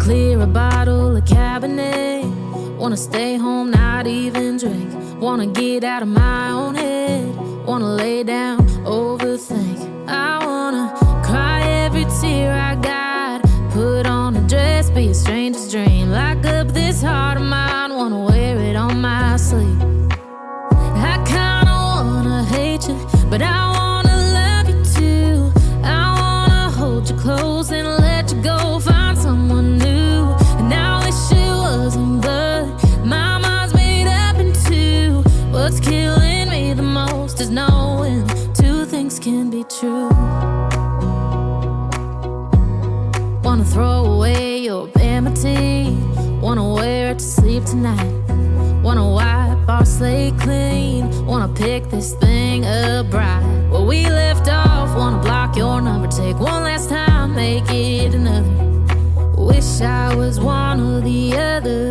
clear a bottle of Cabernet. Wanna stay home, not even drink. Wanna get out of my own head. Wanna lay down, overthink. I wanna cry every tear I got. Put on a dress, be a stranger's dream. Lock up this heart of mine, wanna wear it on my sleeve. I kinda wanna hate you, but I wanna love you too. I wanna hold you close and let you go, find someone new. And I wish it wasn't, but my mind's made up in two. What's killing me the most is knowing two things can be true. Wanna throw away your vanity. Wanna wear it to sleep tonight. Wanna wipe our slate clean. Wanna pick this thing up right where we left off. Wanna block your number, take one last time, make it another. Wish I was one or the other.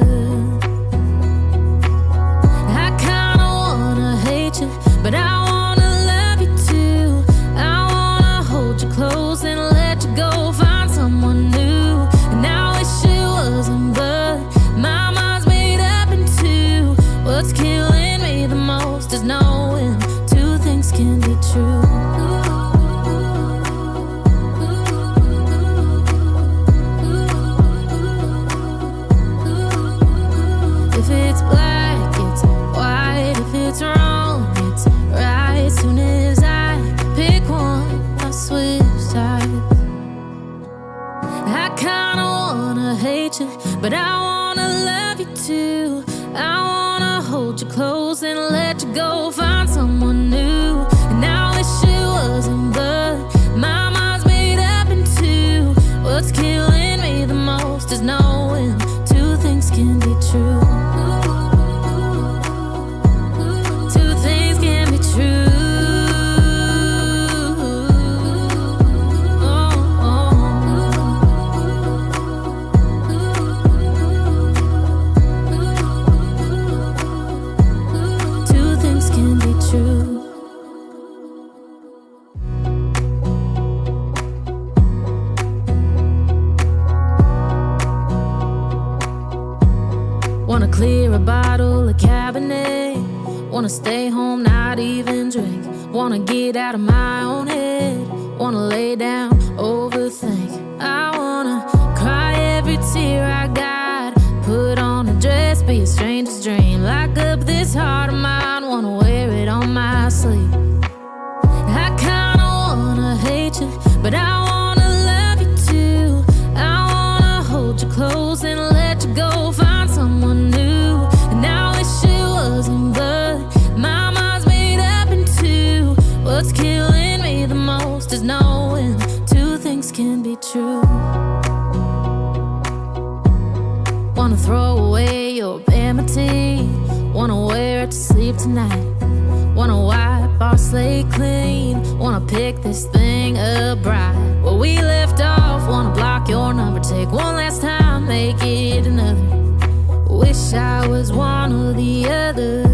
I kinda wanna hate you, but I wanna love you too. I wanna hold you close and let you go, find someone new. And I wish it wasn't, but my mind's made up in two. What's killing me the most is knowing two things can be true. If it's black, it's white. If it's wrong, it's right. Soon as I pick one, I switch sides. I kinda wanna hate you, but I wanna love you too. I wanna hold you close and let you go, find someone new. And I wish it wasn't, but my mind's made up in two. What's killing me the most is knowing two things can be true. Two things can be true. Wanna clear a bottle of Cabernet. Wanna stay home, not even drink. Wanna get out of my own head. Wanna lay down, overthink. I wanna cry every tear I got. Put on a dress, be a stranger's dream. Lock up this heart of mine, wanna wear it on my sleeve. I kinda wanna hate you, but I wanna love you too. I wanna hold you close and let you go, find someone new. And I wish it wasn't, but my mind's made up in two. What's killing me the most is knowing two things can be true. Wanna throw away your vanity. Wanna wear it to sleep tonight. Wanna wipe our slate clean. Wanna pick this thing up right where we left off. Wanna block your number, take one last time, make it another. Wish I was one or the other.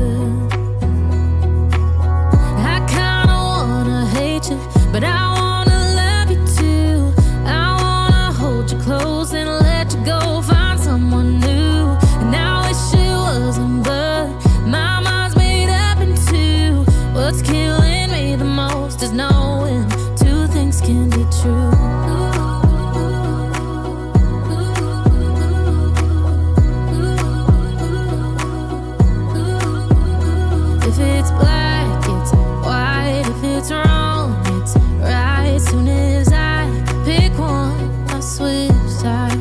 I kinda wanna hate you, but I wanna love you too. I wanna hold you close and let you go, find someone new. And I wish it wasn't, but my mind's made up in two. What's killing me the most is knowing two things can be true. If it's black, it's white. If it's wrong, it's right. Soon as I pick one, I switch sides.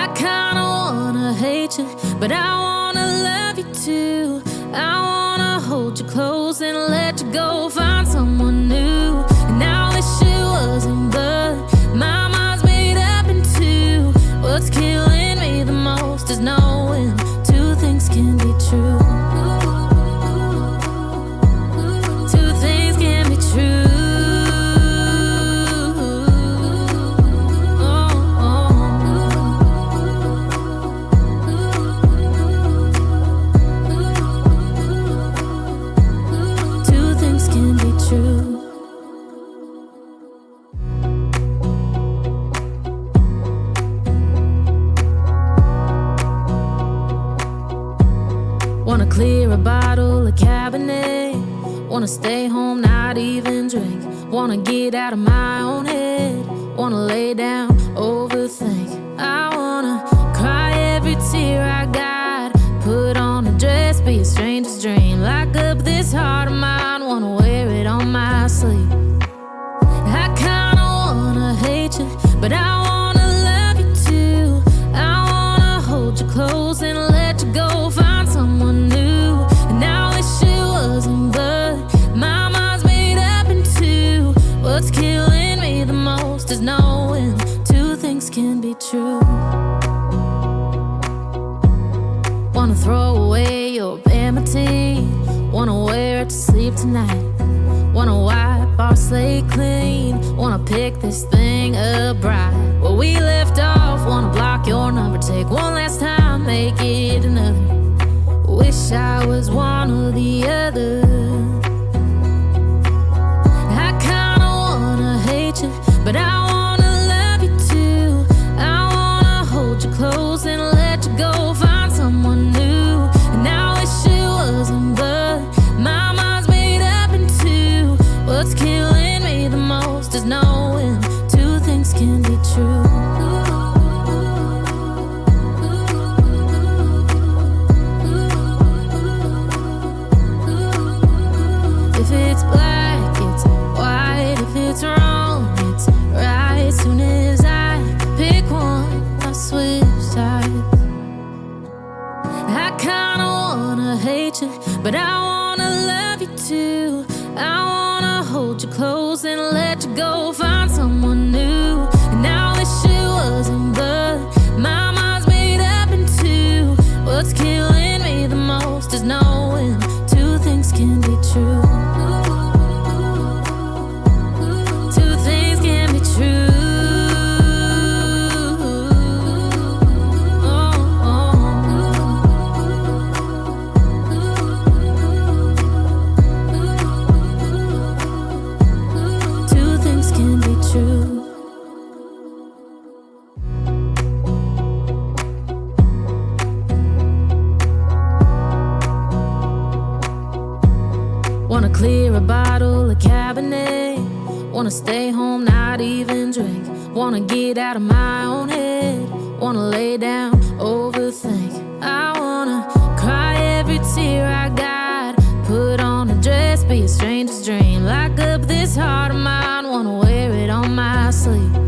I kinda wanna hate you, but I wanna love you too. I wanna hold you close and let you go, find someone new. And I wish it wasn't, but my mind's made up in two. What's killing me the most is knowing two things can be true. Two things can be true. Two things can be bottle of Cabernet. Wanna stay home, not even drink. Wanna get out of my own head. Wanna lay down, overthink. I wanna cry every tear I got. Put on a dress, be a stranger's dream. Lock up this heart of mine, wanna wear it on my sleeve. I kinda wanna hate you, but I wanna love you too. I wanna hold you close and let you go, find someone new. And I wish it wasn't, but my mind's made up in two. What's killing me the most is knowing two things can be true. Wanna throw away your enmity. Wanna wear it to sleep tonight. Wanna wipe our slate clean. Wanna pick this thing up right where we left off. Wanna block your number, take one last time, make it another. Wish I was one or the other. I kinda wanna hate you, but I wanna love you too. I wanna hold you close and let you go, find someone new. And I wish it wasn't, but my mind's made up in two. What's killing me the most is knowing two things can be true. If it's black, it's white. If it's wrong, it's right. Soon as I pick one, I switch sides. I kinda wanna hate you, but I wanna love you too. I wanna hold you close and let you go, find someone new. And I wish it wasn't, but my mind's made up in two. What's killing me the most is knowing two things can be true. Two things can be true. Two things can be true. Wanna clear a bottle of Cabernet. Wanna stay home, not even drink. Wanna get out of my own head. Wanna lay down, overthink. I wanna cry every tear I got. Put on a dress, be a stranger's dream. Lock up this heart of mine, wanna wear it on my sleeve.